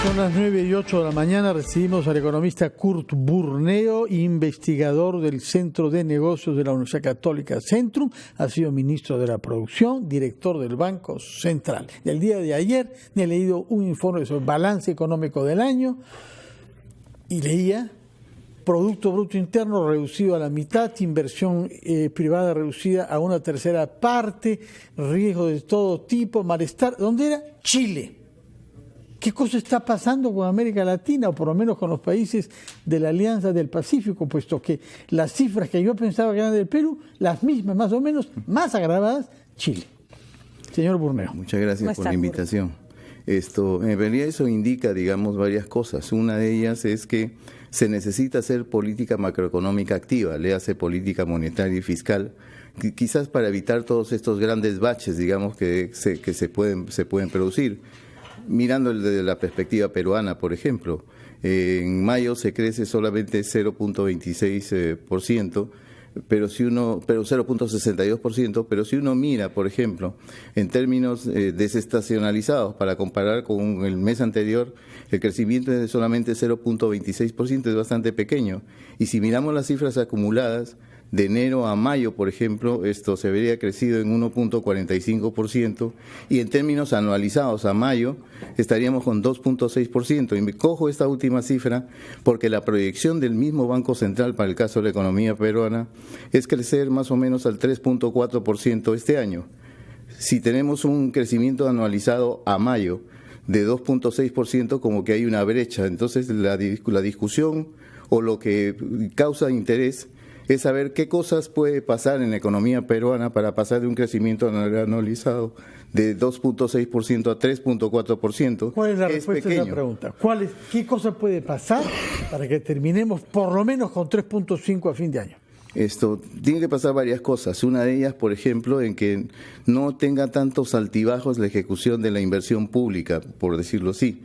Son las 9:08 de la mañana, recibimos al economista Kurt Burneo, investigador del Centro de Negocios de la Universidad Católica Centrum, ha sido ministro de la Producción, director del Banco Central. El día de ayer me he leído un informe sobre el balance económico del año y leía Producto Bruto Interno reducido a la mitad, inversión privada reducida a una tercera parte, riesgo de todo tipo, malestar. ¿Dónde era? Chile. ¿Qué cosa está pasando con América Latina, o por lo menos con los países de la Alianza del Pacífico? Puesto que las cifras que yo pensaba que eran del Perú, las mismas más o menos, más agravadas, Chile. Señor Burneo. Muchas gracias por la invitación. En realidad eso indica, digamos, varias cosas. Una de ellas es que se necesita hacer política macroeconómica activa, le hace política monetaria y fiscal, quizás para evitar todos estos grandes baches, digamos, que se pueden producir. Mirando desde la perspectiva peruana, por ejemplo, en mayo se crece solamente 0.26%, pero 0.62%, pero si uno mira, por ejemplo, en términos desestacionalizados, para comparar con el mes anterior, el crecimiento es de solamente 0.26%, es bastante pequeño. Y si miramos las cifras acumuladas, de enero a mayo, por ejemplo, esto se vería crecido en 1.45%, y en términos anualizados a mayo estaríamos con 2.6%. Y me cojo esta última cifra porque la proyección del mismo Banco Central para el caso de la economía peruana es crecer más o menos al 3.4% este año. Si tenemos un crecimiento anualizado a mayo de 2.6%, como que hay una brecha. Entonces la discusión o lo que causa interés es saber qué cosas puede pasar en la economía peruana para pasar de un crecimiento anualizado de 2.6% a 3.4%. ¿Cuál es la respuesta a esa pregunta? ¿Qué cosa puede pasar para que terminemos por lo menos con 3.5 a fin de año? Tiene que pasar varias cosas. Una de ellas, por ejemplo, en que no tenga tantos altibajos la ejecución de la inversión pública, por decirlo así.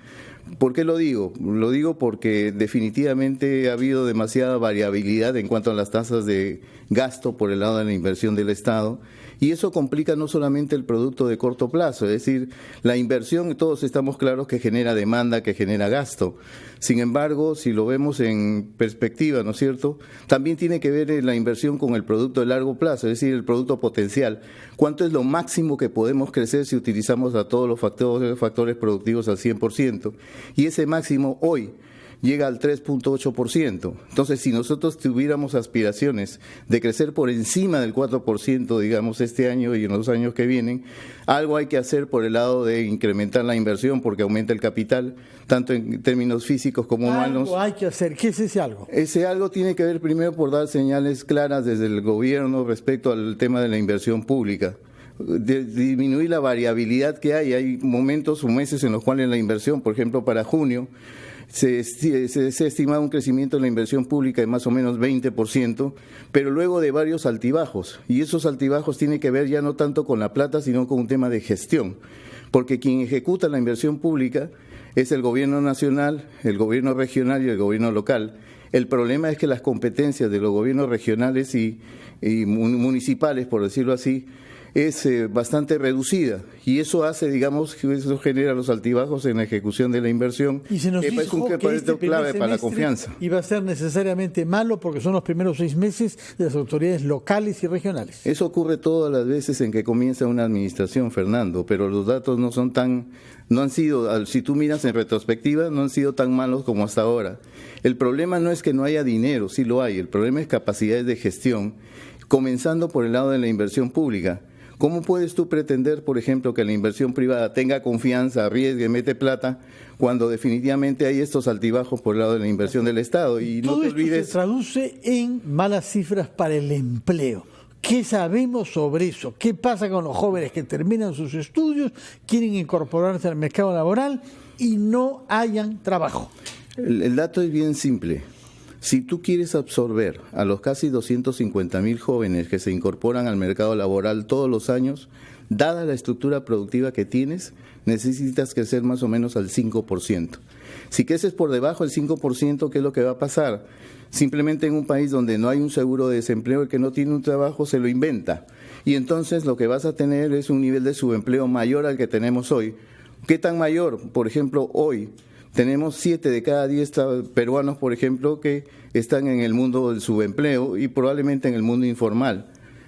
¿Por qué lo digo? Lo digo porque definitivamente ha habido demasiada variabilidad en cuanto a las tasas de gasto por el lado de la inversión del Estado, y eso complica no solamente el producto de corto plazo, es decir, la inversión, todos estamos claros que genera demanda, que genera gasto. Sin embargo, si lo vemos en perspectiva, ¿no es cierto?, también tiene que ver la inversión con el producto de largo plazo, es decir, el producto potencial. ¿Cuánto es lo máximo que podemos crecer si utilizamos a todos los factores productivos al 100%? Y ese máximo hoy llega al 3.8%. Entonces, si nosotros tuviéramos aspiraciones de crecer por encima del 4%, digamos, este año y en los años que vienen, algo hay que hacer por el lado de incrementar la inversión porque aumenta el capital, tanto en términos físicos como humanos. Algo hay que hacer. ¿Qué es ese algo? Ese algo tiene que ver primero por dar señales claras desde el gobierno respecto al tema de la inversión pública. Disminuir la variabilidad que hay. Hay momentos o meses en los cuales la inversión, por ejemplo, para junio, se ha estimado un crecimiento en la inversión pública de más o menos 20%, pero luego de varios altibajos, y esos altibajos tienen que ver ya no tanto con la plata, sino con un tema de gestión, porque quien ejecuta la inversión pública es el gobierno nacional, el gobierno regional y el gobierno local. El problema es que las competencias de los gobiernos regionales y municipales, por decirlo así, es bastante reducida, y eso hace, digamos, que eso genera los altibajos en la ejecución de la inversión. Y se nos dijo es un que clave para la confianza. Iba a ser necesariamente malo porque son los primeros 6 meses de las autoridades locales y regionales. Eso ocurre todas las veces en que comienza una administración, Fernando, pero los datos no han sido, si tú miras en retrospectiva, no han sido tan malos como hasta ahora. El problema no es que no haya dinero, sí lo hay, el problema es capacidades de gestión, comenzando por el lado de la inversión pública. ¿Cómo puedes tú pretender, por ejemplo, que la inversión privada tenga confianza, arriesgue, mete plata, cuando definitivamente hay estos altibajos por el lado de la inversión del Estado? Y no te olvides. Se traduce en malas cifras para el empleo. ¿Qué sabemos sobre eso? ¿Qué pasa con los jóvenes que terminan sus estudios, quieren incorporarse al mercado laboral y no hayan trabajo? El dato es bien simple. Si tú quieres absorber a los casi 250,000 jóvenes que se incorporan al mercado laboral todos los años, dada la estructura productiva que tienes, necesitas crecer más o menos al 5%. Si creces por debajo del 5%, ¿qué es lo que va a pasar? Simplemente en un país donde no hay un seguro de desempleo, el que no tiene un trabajo se lo inventa. Y entonces lo que vas a tener es un nivel de subempleo mayor al que tenemos hoy. ¿Qué tan mayor? Por ejemplo, hoy tenemos 7 de cada 10 peruanos, por ejemplo, que están en el mundo del subempleo y probablemente en el mundo informal.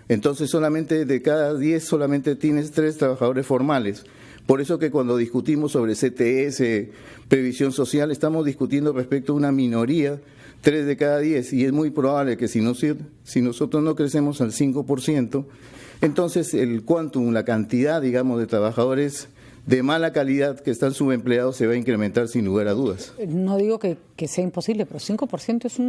Entonces, solamente de cada 10 solamente tienes 3 trabajadores formales. Por eso que cuando discutimos sobre CTS, previsión social, estamos discutiendo respecto a una minoría, 3 de cada 10, y es muy probable que si nosotros no crecemos al 5%, entonces el quantum, la cantidad, digamos, de trabajadores de mala calidad que están subempleados se va a incrementar sin lugar a dudas. No digo que sea imposible, pero 5% es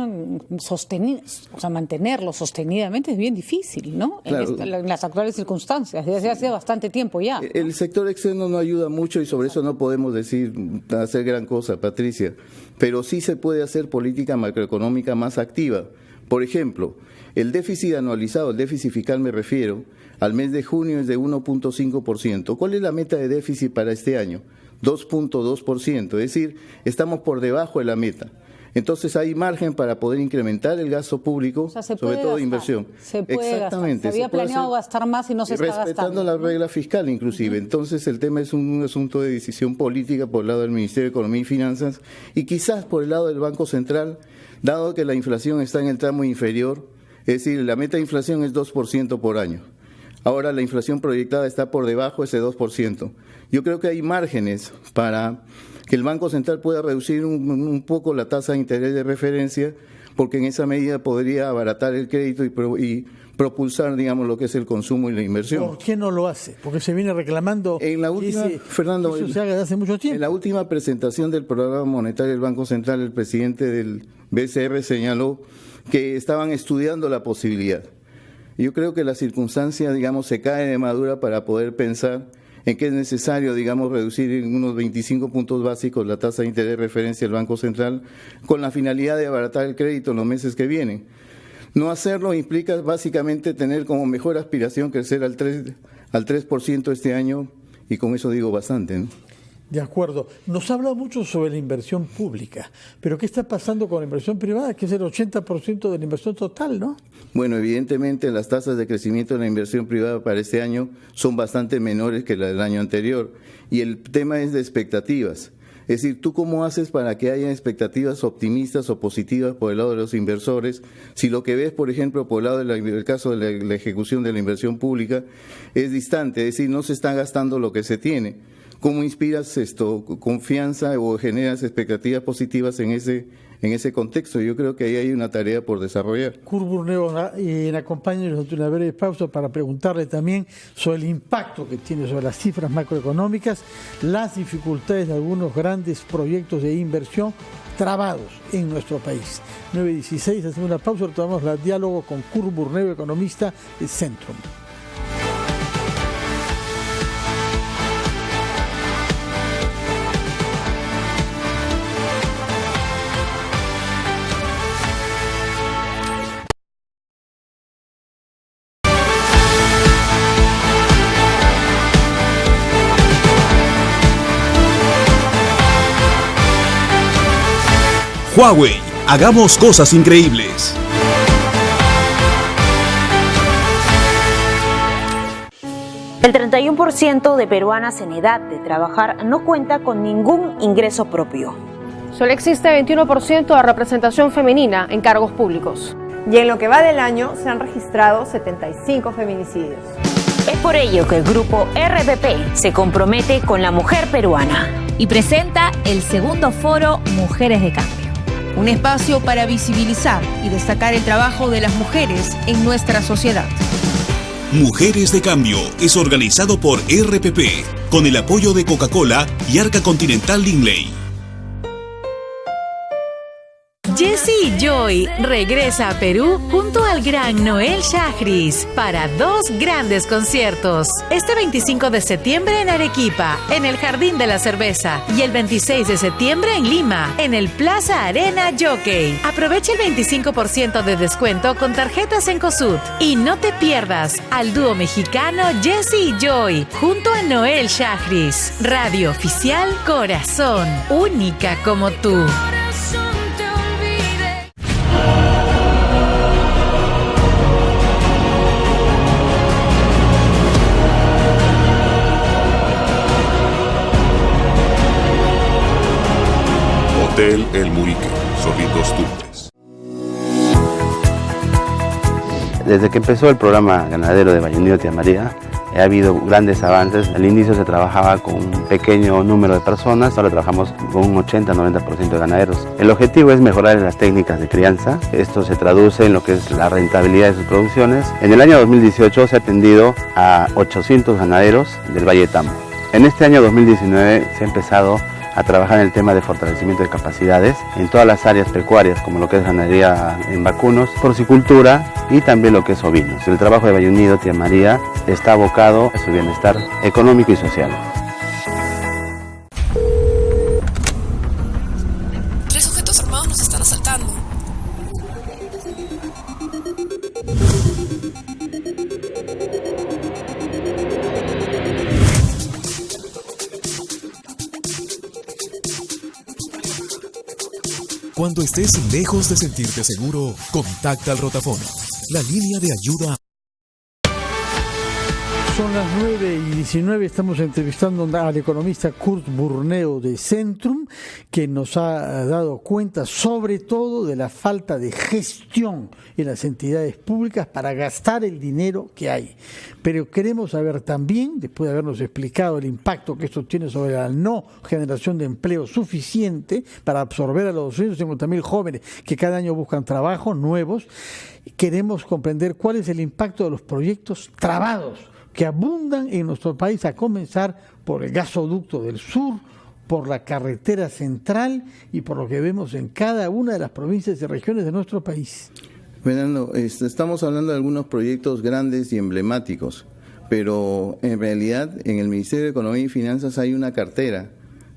mantenerlo sostenidamente es bien difícil, ¿no? Claro. En las actuales circunstancias, desde hace bastante tiempo ya. El sector externo no ayuda mucho y sobre eso no podemos hacer gran cosa, Patricia, pero sí se puede hacer política macroeconómica más activa. Por ejemplo, el déficit anualizado, el déficit fiscal me refiero, al mes de junio es de 1.5%. ¿Cuál es la meta de déficit para este año? 2.2%, es decir, estamos por debajo de la meta. Entonces hay margen para poder incrementar el gasto público, sobre todo de inversión. Se puede Exactamente. Gastar. Se había planeado gastar más y no se está gastando. Respetando la regla fiscal inclusive. Entonces el tema es un asunto de decisión política por el lado del Ministerio de Economía y Finanzas y quizás por el lado del Banco Central, dado que la inflación está en el tramo inferior, es decir, la meta de inflación es 2% por año. Ahora la inflación proyectada está por debajo de ese 2%. Yo creo que hay márgenes para que el Banco Central pueda reducir un poco la tasa de interés de referencia, porque en esa medida podría abaratar el crédito y propulsar, digamos, lo que es el consumo y la inversión. ¿Por qué no lo hace? Porque se viene reclamando. En la última, Fernando, eso se haga desde hace mucho tiempo. En la última presentación del programa monetario del Banco Central, el presidente del BCR señaló que estaban estudiando la posibilidad. Yo creo que la circunstancia, digamos, se cae de madura para poder pensar en que es necesario, digamos, reducir en unos 25 puntos básicos la tasa de interés de referencia del Banco Central con la finalidad de abaratar el crédito en los meses que vienen. No hacerlo implica básicamente tener como mejor aspiración crecer al 3% este año y con eso digo bastante, ¿no? De acuerdo. Nos habla mucho sobre la inversión pública, pero ¿qué está pasando con la inversión privada, que es el 80% de la inversión total, ¿no? Bueno, evidentemente las tasas de crecimiento de la inversión privada para este año son bastante menores que la del año anterior y el tema es de expectativas. Es decir, ¿tú cómo haces para que haya expectativas optimistas o positivas por el lado de los inversores? Si lo que ves, por ejemplo, por el lado del caso de la ejecución de la inversión pública es distante, es decir, no se está gastando lo que se tiene. ¿Cómo inspiras confianza o generas expectativas positivas en ese contexto? Yo creo que ahí hay una tarea por desarrollar. Kurt Burneo, acompáñenos de una breve pausa para preguntarle también sobre el impacto que tiene sobre las cifras macroeconómicas, las dificultades de algunos grandes proyectos de inversión trabados en nuestro país. 9:16, hacemos una pausa, retomamos el diálogo con Kurt Burneo, economista de Centrum. Huawei, hagamos cosas increíbles. El 31% de peruanas en edad de trabajar no cuenta con ningún ingreso propio. Solo existe 21% de representación femenina en cargos públicos. Y en lo que va del año se han registrado 75 feminicidios. Es por ello que el grupo RPP se compromete con la mujer peruana y presenta el segundo foro Mujeres de Cambio. Un espacio para visibilizar y destacar el trabajo de las mujeres en nuestra sociedad. Mujeres de Cambio es organizado por RPP con el apoyo de Coca-Cola y Arca Continental Linley. Jessie Joy regresa a Perú junto al gran Noel Shahriz para 2 grandes conciertos. Este 25 de septiembre en Arequipa, en el Jardín de la Cerveza, y el 26 de septiembre en Lima, en el Plaza Arena Jockey. Aprovecha el 25% de descuento con tarjetas en COSUD. Y no te pierdas al dúo mexicano Jessie Joy junto a Noel Shahriz. Radio oficial Corazón, única como tú. Hotel El Murique, Zorritos Tumbes. Desde que empezó el programa ganadero de Valle Unido Tía María, ha habido grandes avances. Al inicio se trabajaba con un pequeño número de personas, ahora trabajamos con un 80-90% de ganaderos. El objetivo es mejorar las técnicas de crianza. Esto se traduce en lo que es la rentabilidad de sus producciones. En el año 2018 se ha atendido a 800 ganaderos del Valle de Tambo. En este año 2019 se ha empezado a trabajar en el tema de fortalecimiento de capacidades en todas las áreas pecuarias, como lo que es ganadería en vacunos, porcicultura y también lo que es ovinos. El trabajo de Valle Unido Tía María está abocado a su bienestar económico y social. Tres sujetos armados nos están asaltando. Cuando estés lejos de sentirte seguro, contacta al Rotafono, la línea de ayuda. Son las 9:19, estamos entrevistando al economista Kurt Burneo de Centrum, que nos ha dado cuenta sobre todo de la falta de gestión en las entidades públicas para gastar el dinero que hay. Pero queremos saber también, después de habernos explicado el impacto que esto tiene sobre la no generación de empleo suficiente para absorber a los 250.000 jóvenes que cada año buscan trabajos nuevos, queremos comprender cuál es el impacto de los proyectos trabados que abundan en nuestro país, a comenzar por el gasoducto del sur, por la carretera central y por lo que vemos en cada una de las provincias y regiones de nuestro país. Fernando, estamos hablando de algunos proyectos grandes y emblemáticos, pero en realidad en el Ministerio de Economía y Finanzas hay una cartera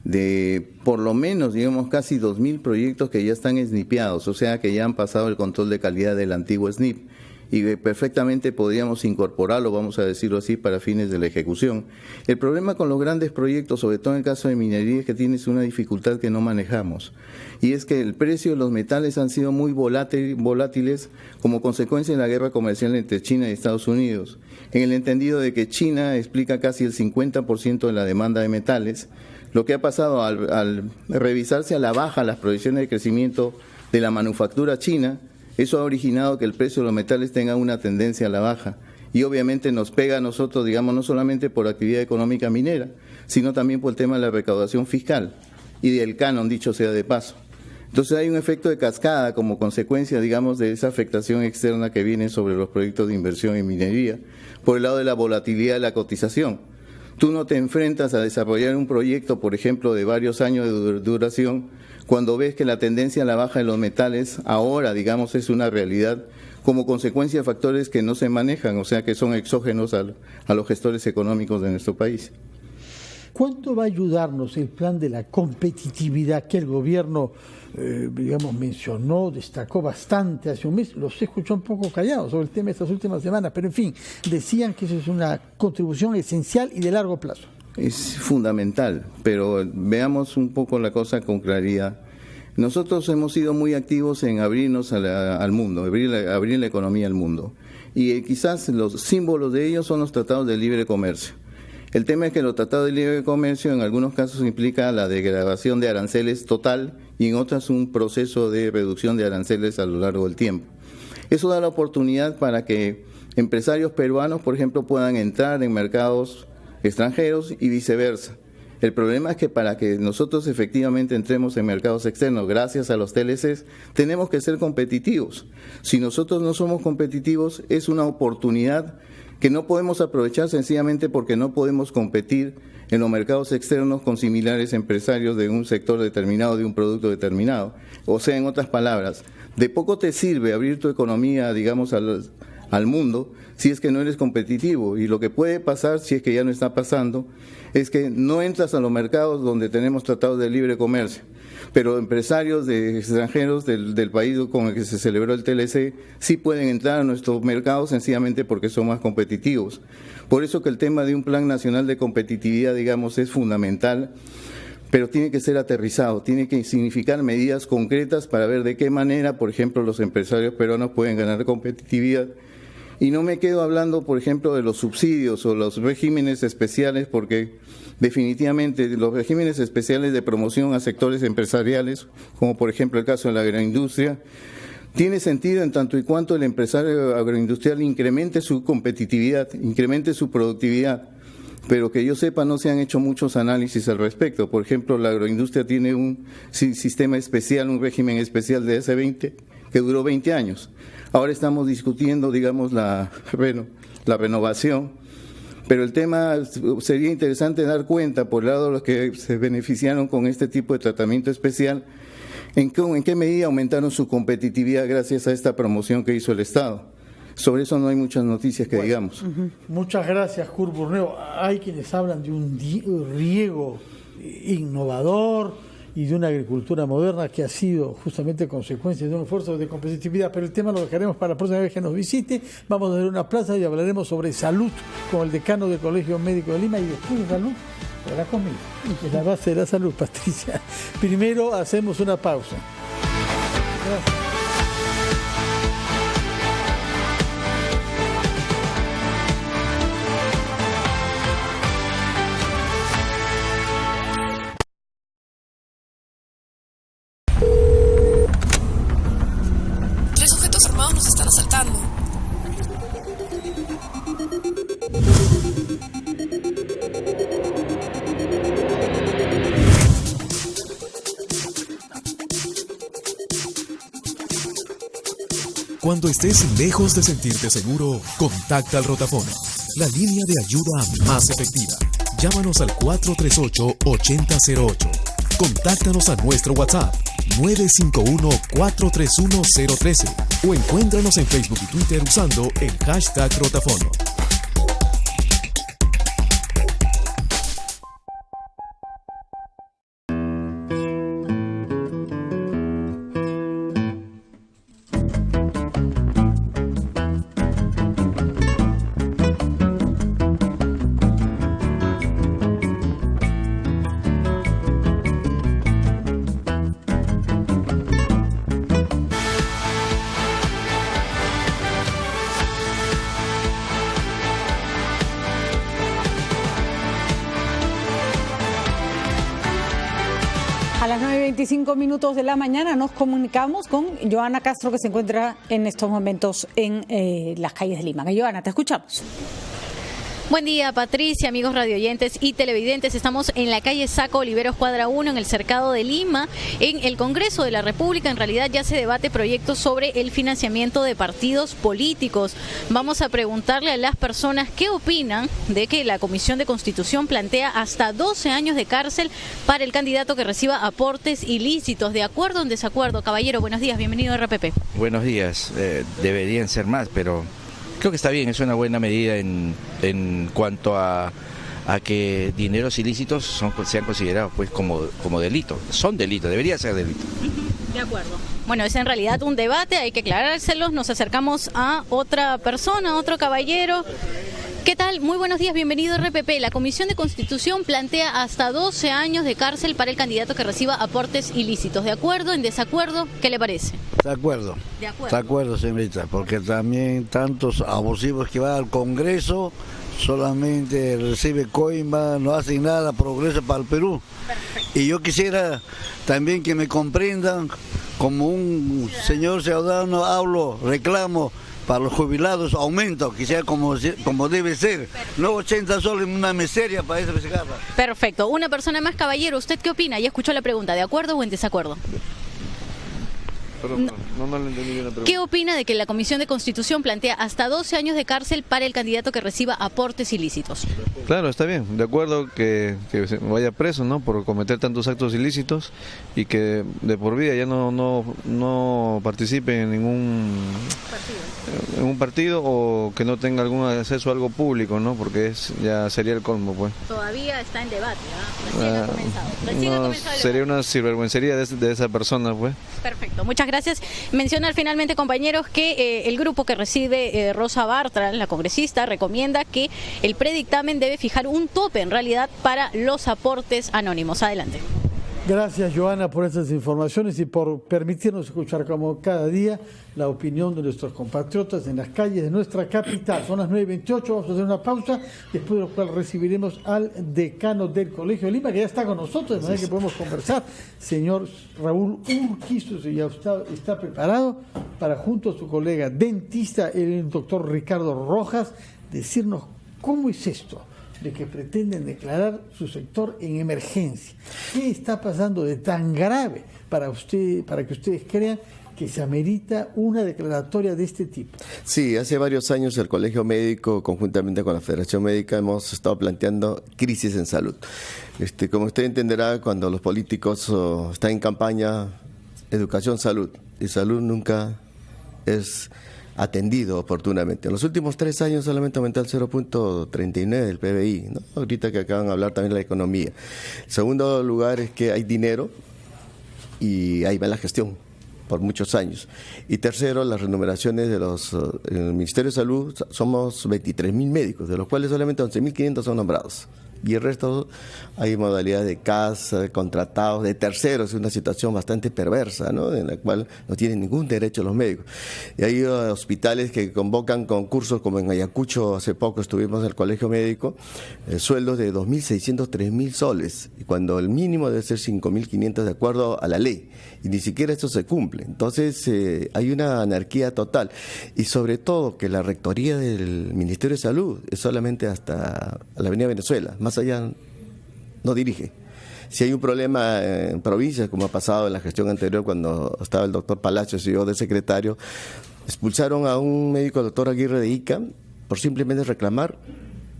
de por lo menos, digamos, casi 2.000 proyectos que ya están snipeados, o sea que ya han pasado el control de calidad del antiguo SNIP. Y perfectamente podríamos incorporarlo, vamos a decirlo así, para fines de la ejecución. El problema con los grandes proyectos, sobre todo en el caso de minería, es que tienes una dificultad que no manejamos. Y es que el precio de los metales han sido muy volátiles como consecuencia de la guerra comercial entre China y Estados Unidos, en el entendido de que China explica casi el 50% de la demanda de metales. Lo que ha pasado al revisarse a la baja las proyecciones de crecimiento de la manufactura china, eso ha originado que el precio de los metales tenga una tendencia a la baja y obviamente nos pega a nosotros, digamos, no solamente por actividad económica minera, sino también por el tema de la recaudación fiscal y del canon, dicho sea de paso. Entonces hay un efecto de cascada como consecuencia, digamos, de esa afectación externa que viene sobre los proyectos de inversión en minería, por el lado de la volatilidad de la cotización. Tú no te enfrentas a desarrollar un proyecto, por ejemplo, de varios años de duración, cuando ves que la tendencia a la baja de los metales ahora, digamos, es una realidad como consecuencia de factores que no se manejan, o sea, que son exógenos a los gestores económicos de nuestro país. ¿Cuánto va a ayudarnos el plan de la competitividad que el gobierno, mencionó, destacó bastante hace un mes? Los escuchó un poco callados sobre el tema estas últimas semanas, pero en fin, decían que eso es una contribución esencial y de largo plazo. Es fundamental, pero veamos un poco la cosa con claridad. Nosotros hemos sido muy activos en abrirnos al mundo, abrir la economía al mundo. Y quizás los símbolos de ellos son los tratados de libre comercio. El tema es que los tratados de libre comercio en algunos casos implica la degradación de aranceles total y en otras un proceso de reducción de aranceles a lo largo del tiempo. Eso da la oportunidad para que empresarios peruanos, por ejemplo, puedan entrar en mercados extranjeros y viceversa. El problema es que para que nosotros efectivamente entremos en mercados externos gracias a los TLCs, tenemos que ser competitivos. Si nosotros no somos competitivos, es una oportunidad que no podemos aprovechar sencillamente porque no podemos competir en los mercados externos con similares empresarios de un sector determinado, de un producto determinado. O sea, en otras palabras, de poco te sirve abrir tu economía, digamos, al mundo si es que no eres competitivo, y lo que puede pasar, si es que ya no está pasando, es que no entras a los mercados donde tenemos tratados de libre comercio, pero empresarios extranjeros del país con el que se celebró el TLC sí pueden entrar a nuestros mercados sencillamente porque son más competitivos. Por eso que el tema de un plan nacional de competitividad, digamos, es fundamental, pero tiene que ser aterrizado, tiene que significar medidas concretas para ver de qué manera, por ejemplo, los empresarios peruanos pueden ganar competitividad. Y no me quedo hablando, por ejemplo, de los subsidios o los regímenes especiales, porque definitivamente los regímenes especiales de promoción a sectores empresariales, como por ejemplo el caso de la agroindustria, tiene sentido en tanto y cuanto el empresario agroindustrial incremente su competitividad, incremente su productividad, pero que yo sepa no se han hecho muchos análisis al respecto. Por ejemplo, la agroindustria tiene un sistema especial, un régimen especial de S20 que duró 20 años. Ahora estamos discutiendo, digamos, la renovación, pero el tema sería interesante dar cuenta, por el lado de los que se beneficiaron con este tipo de tratamiento especial, en qué medida aumentaron su competitividad gracias a esta promoción que hizo el Estado. Sobre eso no hay muchas noticias que digamos. Muchas gracias, Kurt Burneo. Hay quienes hablan de un riego innovador y de una agricultura moderna que ha sido justamente consecuencia de un esfuerzo de competitividad, pero el tema lo dejaremos para la próxima vez que nos visite. Vamos a dar una plaza y hablaremos sobre salud con el decano del Colegio Médico de Lima, y después de salud habrá comida, que es la base de la salud, Patricia. Primero hacemos una pausa. Gracias. Nos están asaltando. Cuando estés lejos de sentirte seguro, contacta al Rotafono, la línea de ayuda más efectiva. Llámanos al 438-8008. Contáctanos a nuestro WhatsApp 951-431-013 o encuéntranos en Facebook y Twitter usando el hashtag Rotafono. A las 9:25 minutos de la mañana nos comunicamos con Joana Castro, que se encuentra en estos momentos en las calles de Lima. Joana, te escuchamos. Buen día, Patricia, amigos radioyentes y televidentes. Estamos en la calle Saco Oliveros, cuadra 1, en el Cercado de Lima. En el Congreso de la República, en realidad, ya se debate proyectos sobre el financiamiento de partidos políticos. Vamos a preguntarle a las personas qué opinan de que la Comisión de Constitución plantea hasta 12 años de cárcel para el candidato que reciba aportes ilícitos. ¿De acuerdo o en desacuerdo? Caballero, buenos días, bienvenido a RPP. Buenos días, deberían ser más, pero creo que está bien, es una buena medida en cuanto a que dineros ilícitos sean considerados pues como delito. Son delitos, debería ser delito. De acuerdo. Bueno, es en realidad un debate, hay que aclarárselos. Nos acercamos a otra persona, otro caballero. ¿Qué tal? Muy buenos días, bienvenido a RPP. La Comisión de Constitución plantea hasta 12 años de cárcel para el candidato que reciba aportes ilícitos. ¿De acuerdo? ¿En desacuerdo? ¿Qué le parece? De acuerdo. De acuerdo. De acuerdo, señorita, porque también tantos abusivos que van al Congreso solamente recibe coima, no hacen nada, progreso para el Perú. Perfecto. Y yo quisiera también que me comprendan, como un señor ciudadano hablo, reclamo para los jubilados, aumento, que sea como debe ser. No 80 soles en una miseria para eso que se gasta. Perfecto. Una persona más, caballero, ¿usted qué opina? Ya escuchó la pregunta, ¿de acuerdo o en desacuerdo? Perdón, no le entendí bien la pregunta. ¿Qué opina de que la Comisión de Constitución plantea hasta 12 años de cárcel para el candidato que reciba aportes ilícitos? Claro, está bien, de acuerdo que vaya preso, ¿no? Por cometer tantos actos ilícitos y que de por vida ya no participe en ningún partido o que no tenga algún acceso a algo público, ¿no? Porque ya sería el colmo, pues. Todavía está en debate, ¿ah? Recién ha comenzado. Sería una sinvergüencería de esa persona, pues. Perfecto, muchas gracias. Mencionar finalmente, compañeros, que el grupo que recibe Rosa Bartra, la congresista, recomienda que el predictamen debe fijar un tope, en realidad, para los aportes anónimos. Adelante. Gracias, Joana, por estas informaciones y por permitirnos escuchar como cada día la opinión de nuestros compatriotas en las calles de nuestra capital. Son las 9:28, vamos a hacer una pausa, después de lo cual recibiremos al decano del Colegio de Lima, que ya está con nosotros, de manera que podemos conversar. Señor Raúl Urquizo, ya está preparado para, junto a su colega dentista, el doctor Ricardo Rojas, decirnos cómo es esto de que pretenden declarar su sector en emergencia. ¿Qué está pasando de tan grave para que ustedes crean que se amerita una declaratoria de este tipo? Sí, hace varios años el Colegio Médico, conjuntamente con la Federación Médica, hemos estado planteando crisis en salud. Como usted entenderá, cuando los políticos están en campaña, educación, salud, y salud nunca es atendido oportunamente. En los últimos 3 años solamente aumentó el 0.39 del PBI, ¿no? Ahorita que acaban de hablar también de la economía. En segundo lugar es que hay dinero y hay mala gestión por muchos años. Y tercero, las remuneraciones de en el Ministerio de Salud, somos 23.000 médicos, de los cuales solamente 11.500 son nombrados. Y el resto hay modalidades de casa, de contratados, de terceros, es una situación bastante perversa, ¿no? En la cual no tienen ningún derecho los médicos. Y hay hospitales que convocan concursos, como en Ayacucho hace poco estuvimos en el Colegio Médico, sueldos de 2.600, 3.000 soles, y cuando el mínimo debe ser 5.500 de acuerdo a la ley, y ni siquiera esto se cumple. Entonces hay una anarquía total, y sobre todo que la rectoría del Ministerio de Salud es solamente hasta la Avenida Venezuela, más allá no dirige. Si hay un problema en provincias, como ha pasado en la gestión anterior cuando estaba el doctor Palacios y yo de secretario, expulsaron a un médico, el doctor Aguirre de Ica, por simplemente reclamar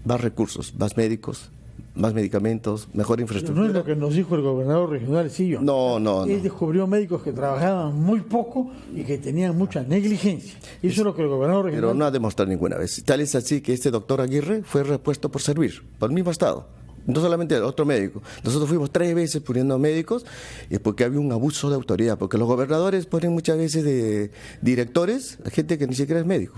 más recursos, más médicos, más medicamentos, mejor infraestructura. Pero no es lo que nos dijo el gobernador regional Sillo. No. Él descubrió médicos que trabajaban muy poco y que tenían mucha negligencia. Eso es lo que el gobernador regional... Pero no ha demostrado ninguna vez. Tal es así que este doctor Aguirre fue repuesto por servir, por el mismo Estado. No solamente el otro médico. Nosotros fuimos 3 veces poniendo médicos porque había un abuso de autoridad, porque los gobernadores ponen muchas veces de directores a gente que ni siquiera es médico.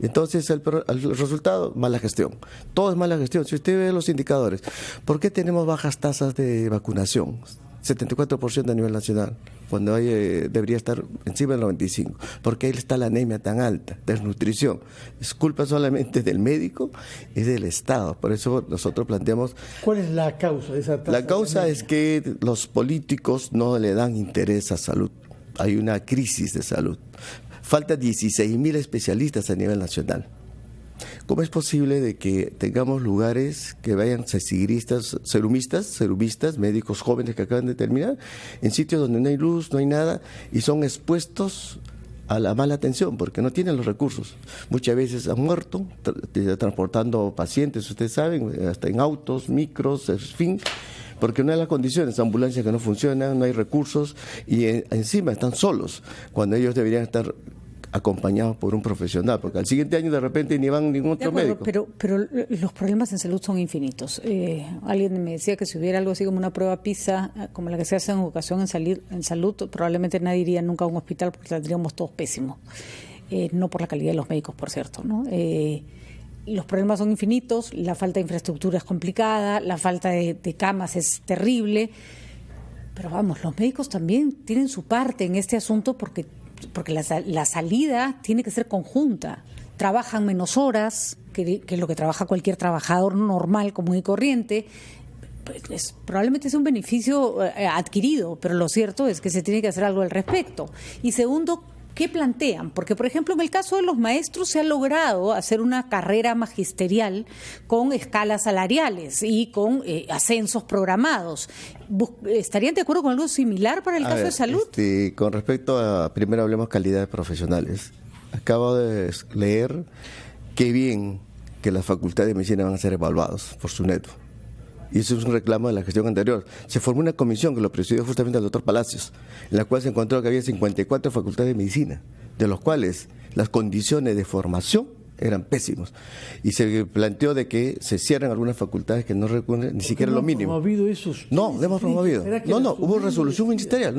Entonces el resultado, mala gestión. Todo es mala gestión. Si usted ve los indicadores, ¿por qué tenemos bajas tasas de vacunación? 74% a nivel nacional, cuando debería estar encima del 95%. ¿Por qué está la anemia tan alta? Desnutrición. ¿Es culpa solamente del médico? Es del Estado. Por eso nosotros planteamos... ¿Cuál es la causa de esa tasa? La causa es que los políticos no le dan interés a salud. Hay una crisis de salud. Faltan 16.000 especialistas a nivel nacional. ¿Cómo es posible de que tengamos lugares que vayan serumistas, médicos jóvenes que acaban de terminar, en sitios donde no hay luz, no hay nada, y son expuestos a la mala atención porque no tienen los recursos? Muchas veces han muerto transportando pacientes, ustedes saben, hasta en autos, micros, en fin, porque no hay las condiciones, ambulancias que no funcionan, no hay recursos y encima están solos, cuando ellos deberían estar acompañados por un profesional, porque al siguiente año de repente ni van ningún otro médico. Pero los problemas en salud son infinitos. Alguien me decía que si hubiera algo así como una prueba PISA, como la que se hace en educación en salud, probablemente nadie iría nunca a un hospital porque tendríamos todos pésimos. No por la calidad de los médicos, por cierto, ¿no? Los problemas son infinitos, la falta de infraestructura es complicada, la falta de camas es terrible, pero vamos, los médicos también tienen su parte en este asunto porque la salida tiene que ser conjunta. Trabajan menos horas que lo que trabaja cualquier trabajador normal, común y corriente. Probablemente es un beneficio adquirido, pero lo cierto es que se tiene que hacer algo al respecto. Y segundo, ¿qué plantean? Porque, por ejemplo, en el caso de los maestros se ha logrado hacer una carrera magisterial con escalas salariales y con ascensos programados. ¿Estarían de acuerdo con algo similar para el caso de salud? Con respecto a, primero hablemos calidad de profesionales. Acabo de leer qué bien que las facultades de medicina van a ser evaluados por SUNEDU. Y eso es un reclamo de la gestión anterior. Se formó una comisión que lo presidió justamente el doctor Palacios, en la cual se encontró que había 54 facultades de medicina, de los cuales las condiciones de formación eran pésimos. Y se planteó de que se cierran algunas facultades que no reúnen ni siquiera lo mínimo. No, lo hemos promovido. No, hubo resolución ministerial.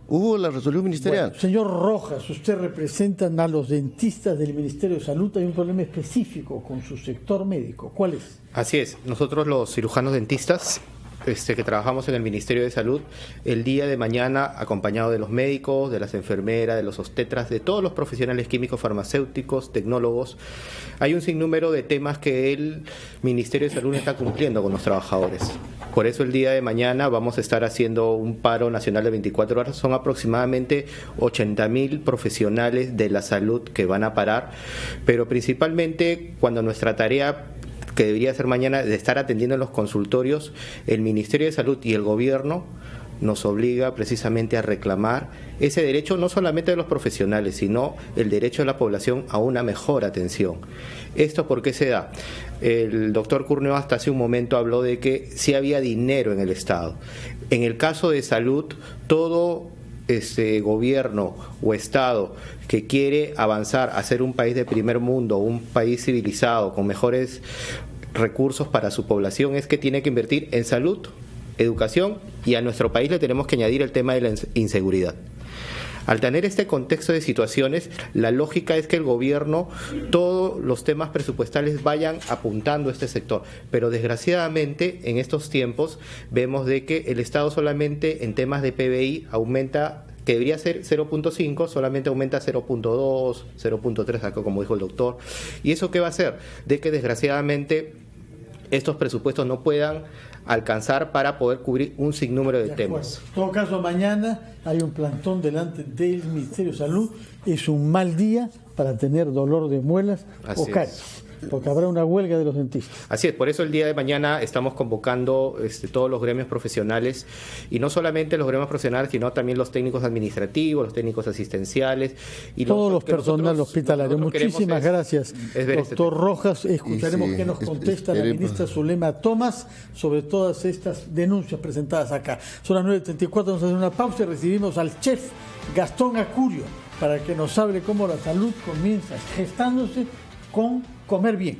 Hubo la resolución ministerial. Bueno, señor Rojas, usted representa a los dentistas del Ministerio de Salud. Hay un problema específico con su sector médico. ¿Cuál es? Así es. Nosotros los cirujanos dentistas que trabajamos en el Ministerio de Salud, el día de mañana, acompañado de los médicos, de las enfermeras, de los obstetras, de todos los profesionales químicos, farmacéuticos, tecnólogos, hay un sinnúmero de temas que el Ministerio de Salud está cumpliendo con los trabajadores. Por eso el día de mañana vamos a estar haciendo un paro nacional de 24 horas. Son aproximadamente 80.000 profesionales de la salud que van a parar, pero principalmente cuando nuestra tarea que debería ser mañana de estar atendiendo en los consultorios, el Ministerio de Salud y el Gobierno nos obliga precisamente a reclamar ese derecho no solamente de los profesionales, sino el derecho de la población a una mejor atención. ¿Esto por qué se da? El doctor Curneo hasta hace un momento habló de que sí había dinero en el Estado. En el caso de salud, todo gobierno o Estado que quiere avanzar a ser un país de primer mundo, un país civilizado, con mejores recursos para su población, es que tiene que invertir en salud, educación, y a nuestro país le tenemos que añadir el tema de la inseguridad. Al tener este contexto de situaciones, la lógica es que el gobierno, todos los temas presupuestales vayan apuntando a este sector, pero desgraciadamente en estos tiempos vemos de que el Estado solamente en temas de PBI aumenta, que debería ser 0.5, solamente aumenta 0.2, 0.3, como dijo el doctor. ¿Y eso qué va a hacer? De que desgraciadamente estos presupuestos no puedan alcanzar para poder cubrir un sinnúmero de temas. En todo caso, mañana hay un plantón delante del Ministerio de Salud. Es un mal día para tener dolor de muelas o caries, porque habrá una huelga de los dentistas. Así es, por eso el día de mañana estamos convocando todos los gremios profesionales, y no solamente los gremios profesionales, sino también los técnicos administrativos, los técnicos asistenciales y todos los personal hospitalario. Muchísimas gracias, doctor Rojas. Escucharemos qué nos contesta la ministra Zulema Thomas sobre todas estas denuncias presentadas acá. Son las 9:34, vamos a hacer una pausa y recibimos al chef Gastón Acurio para que nos hable cómo la salud comienza gestándose con comer bien.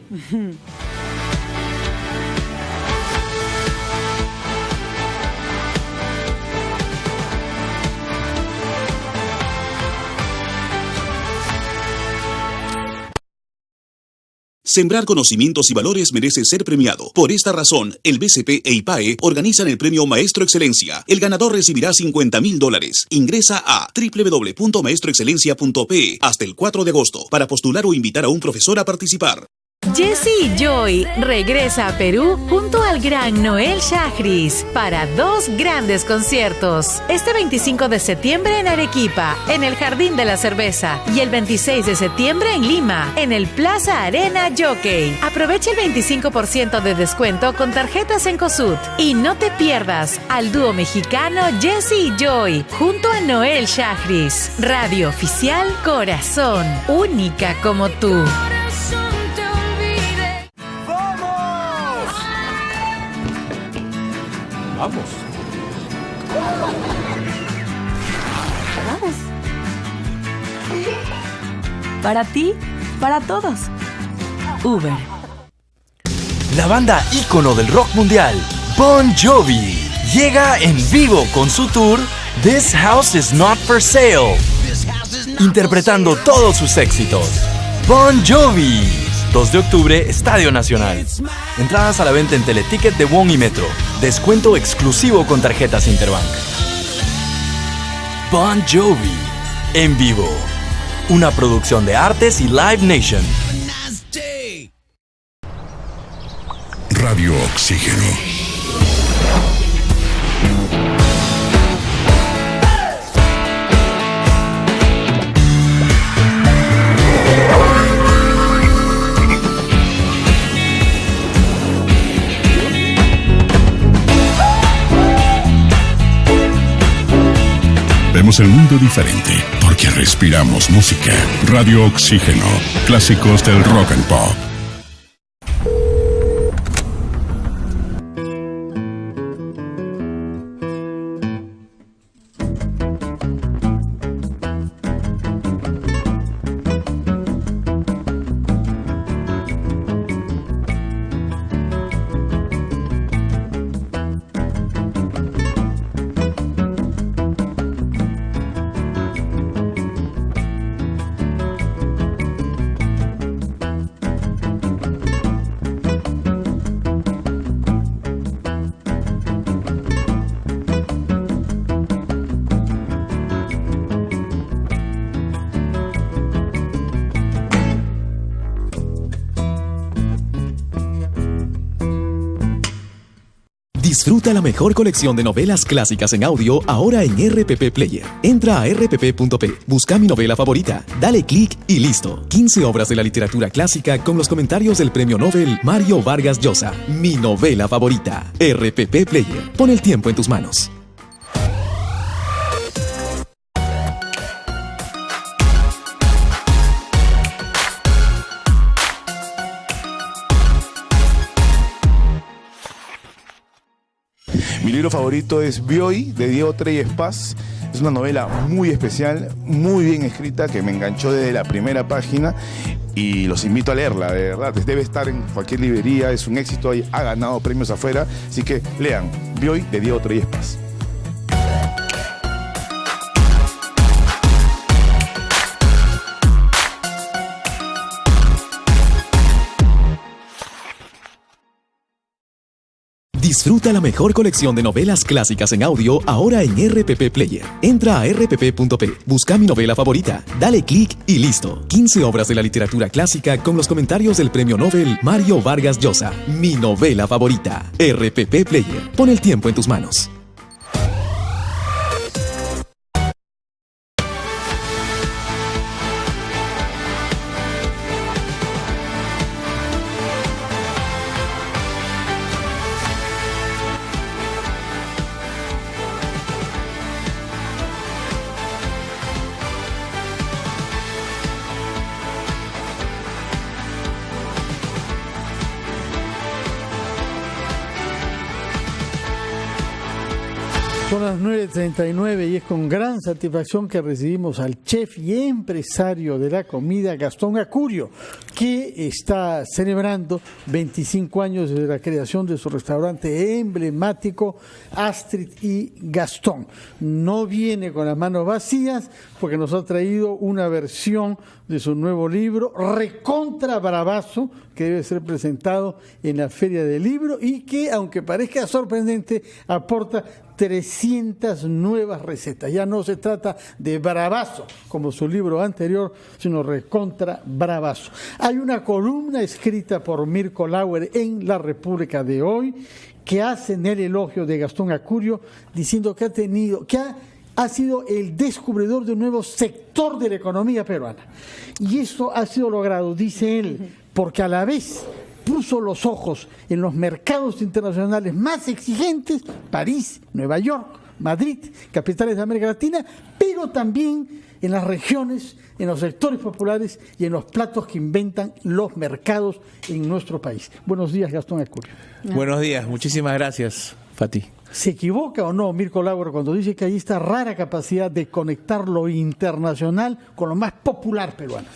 Sembrar conocimientos y valores merece ser premiado. Por esta razón, el BCP e IPAE organizan el premio Maestro Excelencia. El ganador recibirá $50,000. Ingresa a www.maestroexcelencia.pe hasta el 4 de agosto para postular o invitar a un profesor a participar. Jessie Joy regresa a Perú junto al gran Noel Shahriz para 2 grandes conciertos. Este 25 de septiembre en Arequipa, en el Jardín de la Cerveza, y el 26 de septiembre en Lima, en el Plaza Arena Jockey. Aprovecha el 25% de descuento con tarjetas en COSUD. Y no te pierdas al dúo mexicano Jessie Joy junto a Noel Shahriz. Radio oficial Corazón, única como tú. Vamos. Vamos. Para ti, para todos. Uber. La banda ícono del rock mundial, Bon Jovi, llega en vivo con su tour This House Is Not For Sale, interpretando todos sus éxitos. Bon Jovi, 2 de octubre, Estadio Nacional. Entradas a la venta en Teleticket de WOM y Metro. Descuento exclusivo con tarjetas Interbank. Bon Jovi, en vivo. Una producción de Artes y Live Nation. Radio Oxígeno. Vemos el mundo diferente porque respiramos música. Radio Oxígeno, clásicos del rock and pop. Disfruta la mejor colección de novelas clásicas en audio ahora en RPP Player. Entra a rpp.p, busca mi novela favorita, dale clic y listo. 15 obras de la literatura clásica con los comentarios del premio Nobel Mario Vargas Llosa. Mi novela favorita. RPP Player. Pon el tiempo en tus manos. Mi libro favorito es Bioy, de Diego Treyes Paz. Es una novela muy especial, muy bien escrita, que me enganchó desde la primera página y los invito a leerla, de verdad. Debe estar en cualquier librería, es un éxito, ha ganado premios afuera, así que lean Bioy, de Diego Treyes Paz. Disfruta la mejor colección de novelas clásicas en audio ahora en RPP Player. Entra a rpp.p, busca mi novela favorita, dale clic y listo. 15 obras de la literatura clásica con los comentarios del premio Nobel Mario Vargas Llosa. Mi novela favorita. RPP Player. Pon el tiempo en tus manos. Son las 9:39 y es con gran satisfacción que recibimos al chef y empresario de la comida, Gastón Acurio, que está celebrando 25 años desde la creación de su restaurante emblemático Astrid y Gastón. No viene con las manos vacías porque nos ha traído una versión de su nuevo libro, recontra bravazo, que debe ser presentado en la Feria del Libro y que, aunque parezca sorprendente, aporta 300 nuevas recetas. Ya no se trata de bravazo como su libro anterior, sino recontra bravazo. Hay una columna escrita por Mirko Lauer en La República de Hoy que hace en el elogio de Gastón Acurio, diciendo que ha sido el descubridor de un nuevo sector de la economía peruana. Y esto ha sido logrado, dice él, porque a la vez puso los ojos en los mercados internacionales más exigentes, París, Nueva York, Madrid, capitales de América Latina, pero también en las regiones, en los sectores populares y en los platos que inventan los mercados en nuestro país. Buenos días, Gastón Acurio. Buenos días, muchísimas gracias, Fati. ¿Se equivoca o no Mirko Lauer cuando dice que hay esta rara capacidad de conectar lo internacional con lo más popular peruano?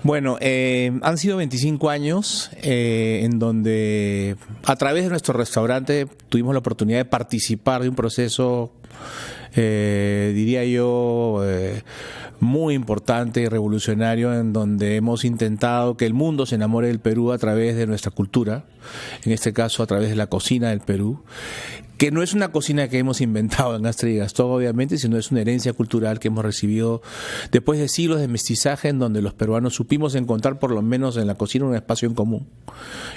Bueno, han sido 25 años en donde a través de nuestro restaurante tuvimos la oportunidad de participar de un proceso, diría yo, muy importante y revolucionario, en donde hemos intentado que el mundo se enamore del Perú a través de nuestra cultura, en este caso a través de la cocina del Perú, que no es una cocina que hemos inventado en Astrid y Gastón, obviamente, sino es una herencia cultural que hemos recibido después de siglos de mestizaje, en donde los peruanos supimos encontrar, por lo menos en la cocina, un espacio en común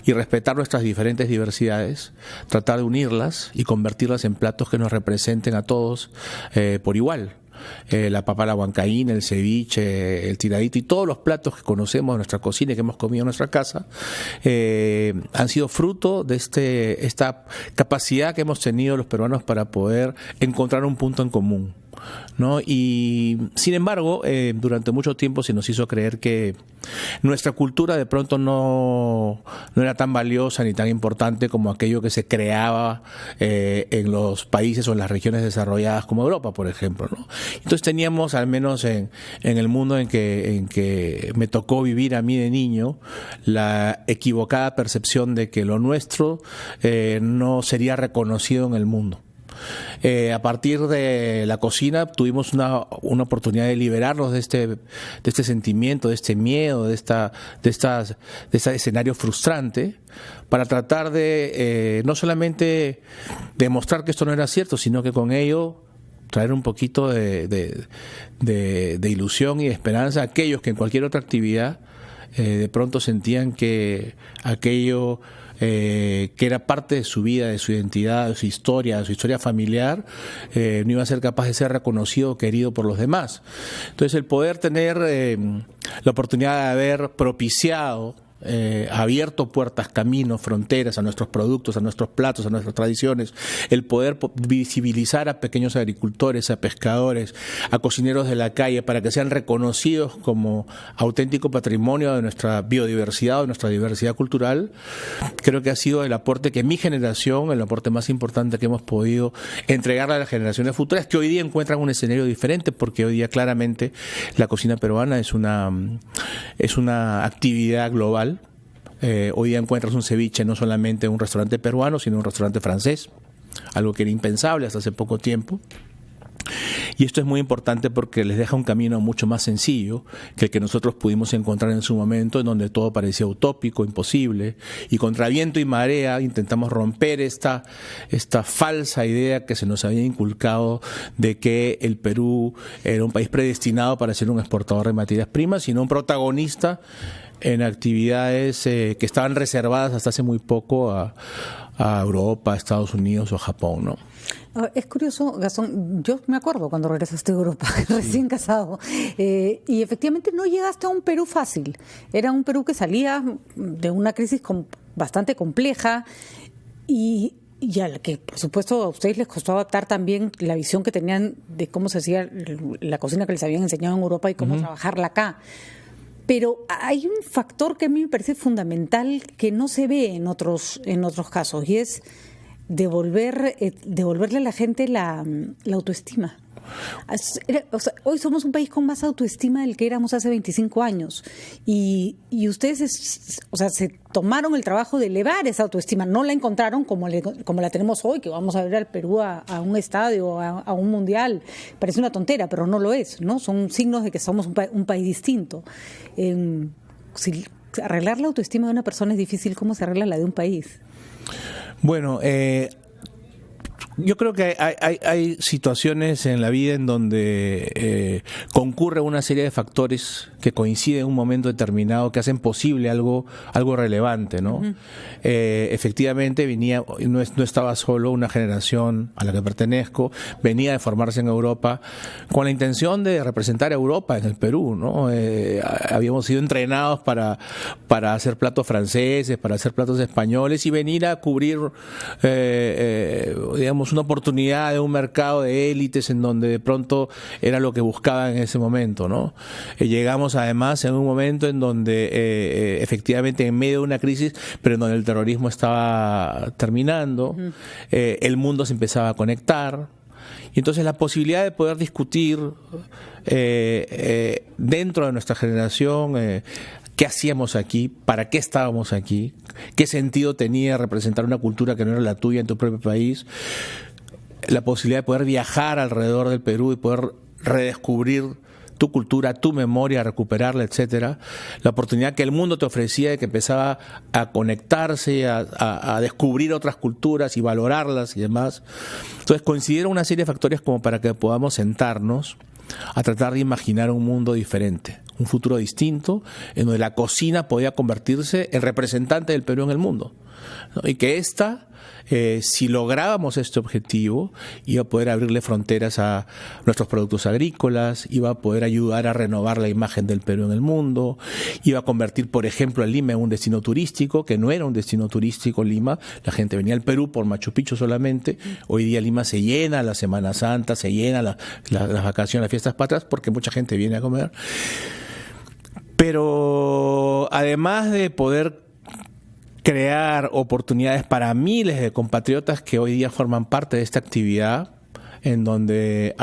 y respetar nuestras diferentes diversidades, tratar de unirlas y convertirlas en platos que nos representen a todos por igual. La papa a la huancaína, el ceviche, el tiradito y todos los platos que conocemos de nuestra cocina y que hemos comido en nuestra casa han sido fruto de esta capacidad que hemos tenido los peruanos para poder encontrar un punto en común, ¿no? Y sin embargo, durante mucho tiempo se nos hizo creer que nuestra cultura de pronto no era tan valiosa ni tan importante como aquello que se creaba en los países o en las regiones desarrolladas como Europa, por ejemplo, ¿no? Entonces teníamos, al menos en el mundo en que me tocó vivir a mí de niño, la equivocada percepción de que lo nuestro no sería reconocido en el mundo. A partir de la cocina tuvimos una oportunidad de liberarnos de este sentimiento, de este miedo, de este escenario frustrante, para tratar de no solamente demostrar que esto no era cierto, sino que con ello traer un poquito de ilusión y de esperanza a aquellos que en cualquier otra actividad de pronto sentían que aquello que era parte de su vida, de su identidad, de su historia familiar, no iba a ser capaz de ser reconocido o querido por los demás. Entonces, el poder tener la oportunidad de haber propiciado, abierto puertas, caminos, fronteras a nuestros productos, a nuestros platos, a nuestras tradiciones, el poder visibilizar a pequeños agricultores, a pescadores, a cocineros de la calle para que sean reconocidos como auténtico patrimonio de nuestra biodiversidad, de nuestra diversidad cultural, creo que ha sido el aporte que mi generación, el aporte más importante que hemos podido entregarle a las generaciones futuras, que hoy día encuentran un escenario diferente, porque hoy día claramente la cocina peruana es una actividad global. Hoy día encuentras un ceviche no solamente en un restaurante peruano, sino en un restaurante francés, algo que era impensable hasta hace poco tiempo. Y esto es muy importante porque les deja un camino mucho más sencillo que el que nosotros pudimos encontrar en su momento, en donde todo parecía utópico, imposible, y contra viento y marea intentamos romper esta falsa idea que se nos había inculcado de que el Perú era un país predestinado para ser un exportador de materias primas, sino un protagonista en actividades que estaban reservadas hasta hace muy poco a Europa, a Estados Unidos o a Japón, ¿no? Es curioso, Gastón, yo me acuerdo cuando regresaste a Europa, recién casado, y efectivamente no llegaste a un Perú fácil. Era un Perú que salía de una crisis bastante compleja y al que, por supuesto, a ustedes les costó adaptar también la visión que tenían de cómo se hacía la cocina que les habían enseñado en Europa y cómo trabajarla acá. Pero hay un factor que a mí me parece fundamental que no se ve en otros casos, y es devolverle a la gente la autoestima. Hoy somos un país con más autoestima del que éramos hace 25 años y ustedes se tomaron el trabajo de elevar esa autoestima. No la encontraron como la tenemos hoy, que vamos a ver al Perú a un estadio, a un mundial. Parece una tontera, pero no lo es, ¿no? Son signos de que somos un país distinto. Si arreglar la autoestima de una persona es difícil, ¿cómo se arregla la de un país? Bueno, yo creo que hay situaciones en la vida en donde concurre una serie de factores que coinciden en un momento determinado que hacen posible algo relevante, ¿no? Uh-huh. Efectivamente no estaba solo una generación a la que pertenezco, venía de formarse en Europa con la intención de representar a Europa en el Perú, ¿no? Habíamos sido entrenados para hacer platos franceses, para hacer platos españoles y venir a cubrir, digamos, una oportunidad de un mercado de élites en donde de pronto era lo que buscaban en ese momento, ¿no? Llegamos además en un momento en donde efectivamente en medio de una crisis, pero en donde el terrorismo estaba terminando, el mundo se empezaba a conectar, y entonces la posibilidad de poder discutir dentro de nuestra generación qué hacíamos aquí, para qué estábamos aquí, qué sentido tenía representar una cultura que no era la tuya en tu propio país, la posibilidad de poder viajar alrededor del Perú y poder redescubrir tu cultura, tu memoria, recuperarla, etcétera, la oportunidad que el mundo te ofrecía de que empezaba a conectarse, a descubrir otras culturas y valorarlas y demás. Entonces considero una serie de factores como para que podamos sentarnos a tratar de imaginar un mundo diferente, un futuro distinto, en donde la cocina podía convertirse en representante del Perú en el mundo, ¿no? Y que si lográbamos este objetivo, iba a poder abrirle fronteras a nuestros productos agrícolas, iba a poder ayudar a renovar la imagen del Perú en el mundo, iba a convertir, por ejemplo, a Lima en un destino turístico, que no era un destino turístico Lima, la gente venía al Perú por Machu Picchu solamente. Hoy día Lima se llena, la Semana Santa se llena, las vacaciones, las fiestas patrias, porque mucha gente viene a comer. Pero además de poder crear oportunidades para miles de compatriotas que hoy día forman parte de esta actividad, en donde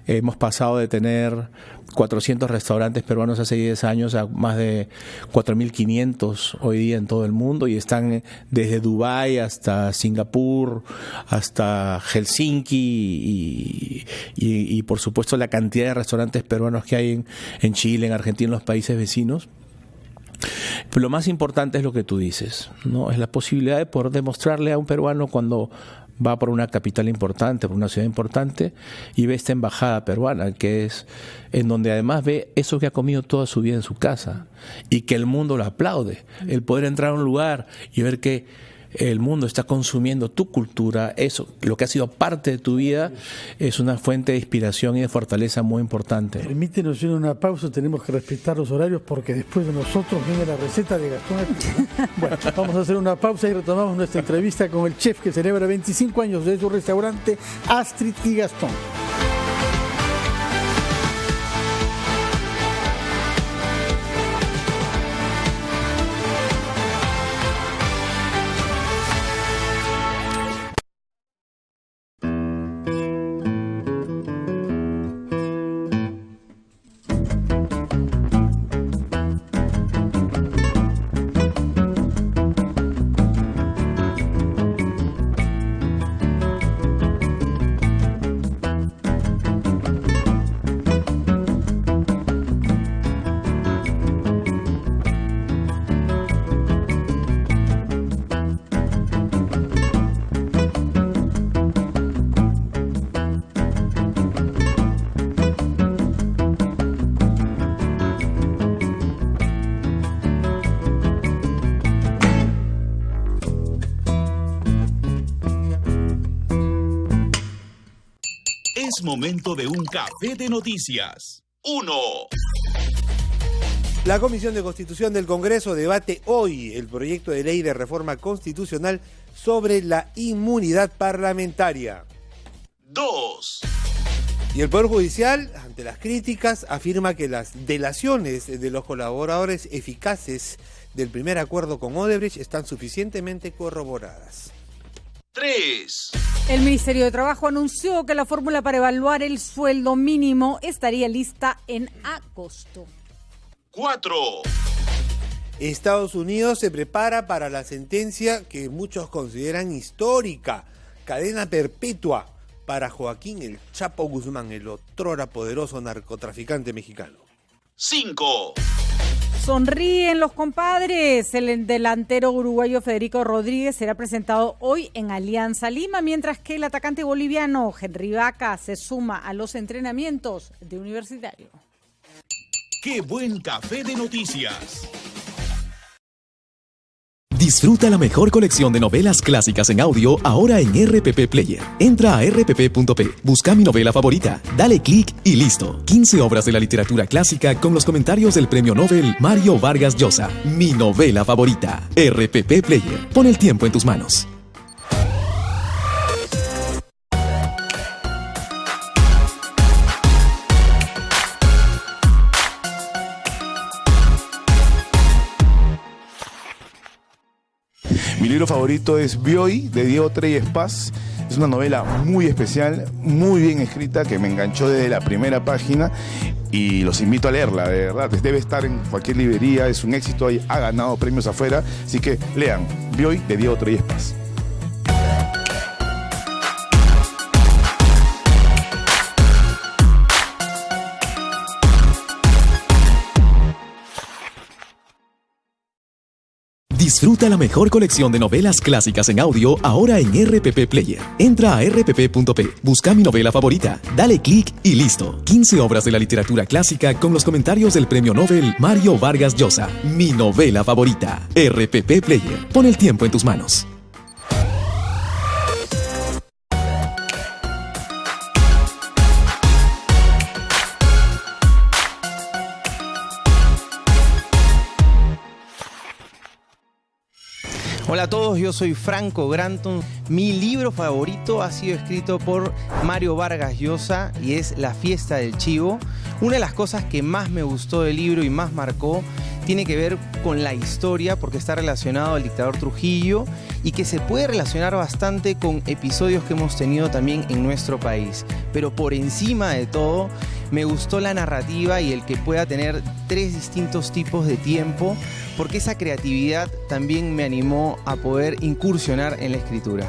hemos pasado de tener 400 restaurantes peruanos hace 10 años a más de 4.500 hoy día en todo el mundo, y están desde Dubái hasta Singapur, hasta Helsinki y por supuesto la cantidad de restaurantes peruanos que hay en Chile, en Argentina, en los países vecinos. Pero lo más importante es lo que tú dices, ¿no? Es la posibilidad de poder demostrarle a un peruano cuando va por una capital importante, por una ciudad importante, y ve esta embajada peruana, que es en donde además ve eso que ha comido toda su vida en su casa y que el mundo lo aplaude. El poder entrar a un lugar y ver que el mundo está consumiendo tu cultura, eso, lo que ha sido parte de tu vida, es una fuente de inspiración y de fortaleza muy importante. Permítenos ir a una pausa, tenemos que respetar los horarios porque después de nosotros viene la receta de Gastón. Bueno, vamos a hacer una pausa y retomamos nuestra entrevista con el chef que celebra 25 años de su restaurante, Astrid y Gastón. Es momento de un café de noticias. 1. La Comisión de Constitución del Congreso debate hoy el proyecto de ley de reforma constitucional sobre la inmunidad parlamentaria. 2. Y el Poder Judicial, ante las críticas, afirma que las delaciones de los colaboradores eficaces del primer acuerdo con Odebrecht están suficientemente corroboradas. 3. El Ministerio de Trabajo anunció que la fórmula para evaluar el sueldo mínimo estaría lista en agosto. 4. Estados Unidos se prepara para la sentencia que muchos consideran histórica, cadena perpetua para Joaquín El Chapo Guzmán, el otrora poderoso narcotraficante mexicano. 5. Sonríen los compadres. El delantero uruguayo Federico Rodríguez será presentado hoy en Alianza Lima, mientras que el atacante boliviano Henry Vaca se suma a los entrenamientos de Universitario. ¡Qué buen café de noticias! Disfruta la mejor colección de novelas clásicas en audio ahora en RPP Player. Entra a rpp.p, busca mi novela favorita, dale clic y listo. 15 obras de la literatura clásica con los comentarios del premio Nobel Mario Vargas Llosa. Mi novela favorita. RPP Player. Pon el tiempo en tus manos. Mi libro favorito es Bioy, de Diego Treyes Paz. Es una novela muy especial, muy bien escrita, que me enganchó desde la primera página y los invito a leerla, de verdad. Debe estar en cualquier librería, es un éxito, ha ganado premios afuera, así que lean Bioy, de Diego Treyes Paz. Disfruta la mejor colección de novelas clásicas en audio ahora en RPP Player. Entra a rpp.p, busca mi novela favorita, dale clic y listo. 15 obras de la literatura clásica con los comentarios del premio Nobel Mario Vargas Llosa. Mi novela favorita. RPP Player. Pon el tiempo en tus manos. Hola a todos, yo soy Franco Granton. Mi libro favorito ha sido escrito por Mario Vargas Llosa y es La fiesta del chivo. Una de las cosas que más me gustó del libro y más marcó tiene que ver con la historia, porque está relacionado al dictador Trujillo y que se puede relacionar bastante con episodios que hemos tenido también en nuestro país. Pero por encima de todo, me gustó la narrativa y el que pueda tener 3 distintos tipos de tiempo, porque esa creatividad también me animó a poder incursionar en la escritura.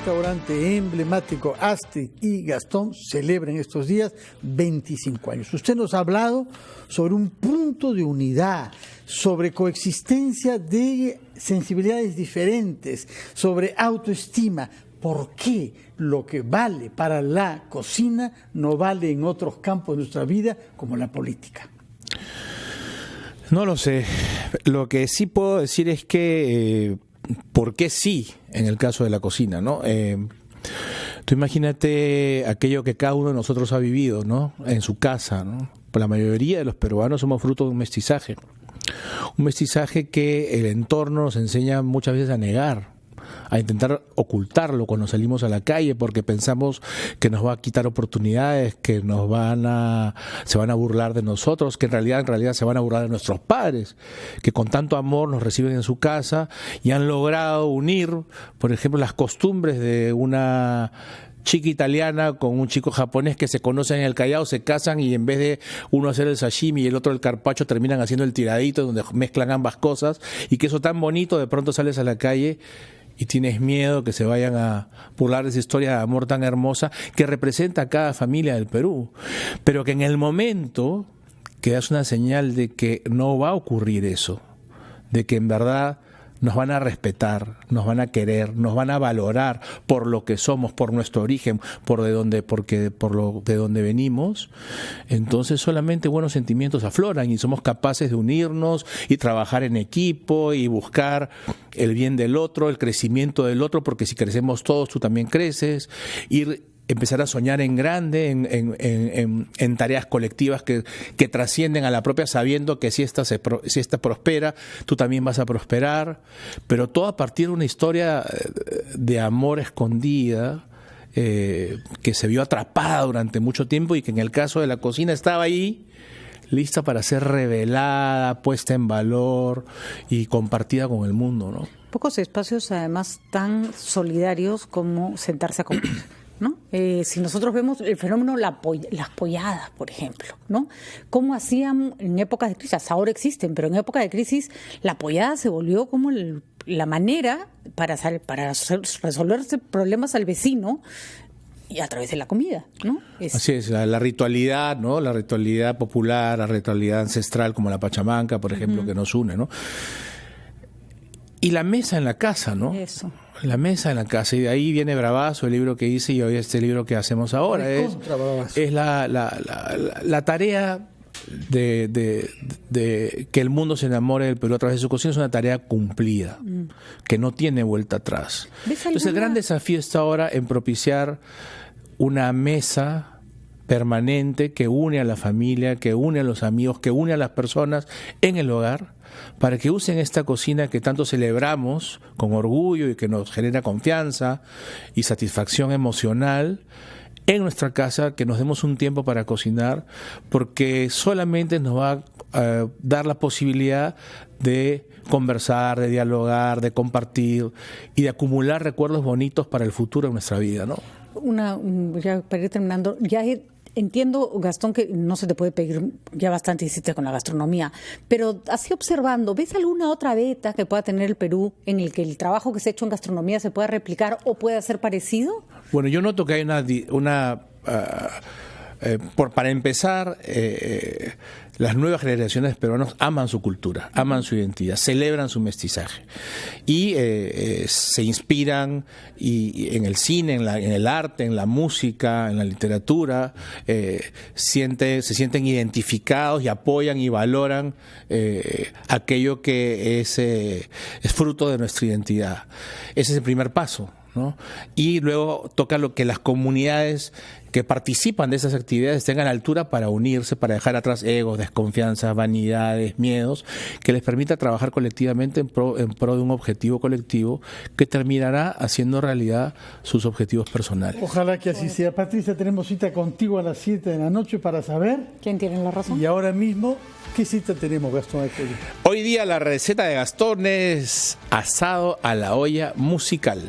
restaurante emblemático Astrid y Gastón celebran estos días 25 años. Usted nos ha hablado sobre un punto de unidad, sobre coexistencia de sensibilidades diferentes, sobre autoestima. ¿Por qué lo que vale para la cocina no vale en otros campos de nuestra vida, como la política? No lo sé. Lo que sí puedo decir es que ¿por qué sí en el caso de la cocina, ¿no? Tú imagínate aquello que cada uno de nosotros ha vivido, ¿no? En su casa, ¿no? La mayoría de los peruanos somos fruto de un mestizaje. Un mestizaje que el entorno nos enseña muchas veces a negar, a intentar ocultarlo cuando salimos a la calle, porque pensamos que nos va a quitar oportunidades, que se van a burlar de nosotros, que en realidad se van a burlar de nuestros padres, que con tanto amor nos reciben en su casa y han logrado unir, por ejemplo, las costumbres de una chica italiana con un chico japonés que se conocen en el Callao, se casan y en vez de uno hacer el sashimi y el otro el carpaccio terminan haciendo el tiradito, donde mezclan ambas cosas, y que eso tan bonito, de pronto sales a la calle y tienes miedo que se vayan a burlar de esa historia de amor tan hermosa que representa a cada familia del Perú, pero que en el momento que das una señal de que no va a ocurrir eso, de que en verdad nos van a respetar, nos van a querer, nos van a valorar por lo que somos, por nuestro origen, por de donde venimos, entonces solamente buenos sentimientos afloran y somos capaces de unirnos y trabajar en equipo y buscar el bien del otro, el crecimiento del otro, porque si crecemos todos, tú también creces, empezar a soñar en grande, en tareas colectivas que trascienden a la propia, sabiendo que si esta prospera, tú también vas a prosperar, pero todo a partir de una historia de amor escondida, que se vio atrapada durante mucho tiempo y que en el caso de la cocina estaba ahí, lista para ser revelada, puesta en valor y compartida con el mundo, ¿no? Pocos espacios además tan solidarios como sentarse a comer, ¿no? Si nosotros vemos el fenómeno las polladas, por ejemplo, ¿no? ¿Cómo hacían en épocas de crisis? Ahora existen, pero en época de crisis la pollada se volvió como la manera para resolverse problemas al vecino y a través de la comida, ¿no? Así es, la ritualidad, ¿no? La ritualidad popular, la ritualidad ancestral como la pachamanca, por ejemplo, que nos une, ¿no? Y la mesa en la casa, ¿no? Eso. La mesa en la casa, y de ahí viene Bravazo, el libro que hice, y hoy este libro que hacemos ahora es la tarea de que el mundo se enamore del Perú a través de su cocina. Es una tarea cumplida, que no tiene vuelta atrás. Entonces el gran desafío está ahora en propiciar una mesa permanente que une a la familia, que une a los amigos, que une a las personas en el hogar, para que usen esta cocina que tanto celebramos con orgullo y que nos genera confianza y satisfacción emocional en nuestra casa, que nos demos un tiempo para cocinar, porque solamente nos va a dar la posibilidad de conversar, de dialogar, de compartir y de acumular recuerdos bonitos para el futuro de nuestra vida, ¿no? Ya para ir terminando, entiendo, Gastón, que no se te puede pedir, ya bastante hiciste con la gastronomía, pero así observando, ¿ves alguna otra beta que pueda tener el Perú en el que el trabajo que se ha hecho en gastronomía se pueda replicar o pueda ser parecido? Bueno, yo noto que hay para empezar, las nuevas generaciones de peruanos aman su cultura, aman su identidad, celebran su mestizaje y se inspiran en el cine, en el arte, en la música, en la literatura, se sienten identificados y apoyan y valoran aquello que es fruto de nuestra identidad. Ese es el primer paso, ¿no? Y luego toca lo que las comunidades que participan de esas actividades estén a la altura para unirse, para dejar atrás egos, desconfianzas, vanidades, miedos, que les permita trabajar colectivamente en pro de un objetivo colectivo que terminará haciendo realidad sus objetivos personales. Ojalá que así sea. Patricia, tenemos cita contigo a las 7 de la noche para saber quién tiene la razón. Y ahora mismo, ¿qué cita tenemos, Gastón? Hoy día la receta de Gastón es asado a la olla musical.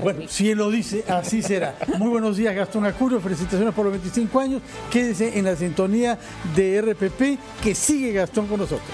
Bueno, si él lo dice, así será. Muy buenos días, Gastón Acurio. Felicitaciones por los 25 años. Quédese en la sintonía de RPP, que sigue Gastón con nosotros.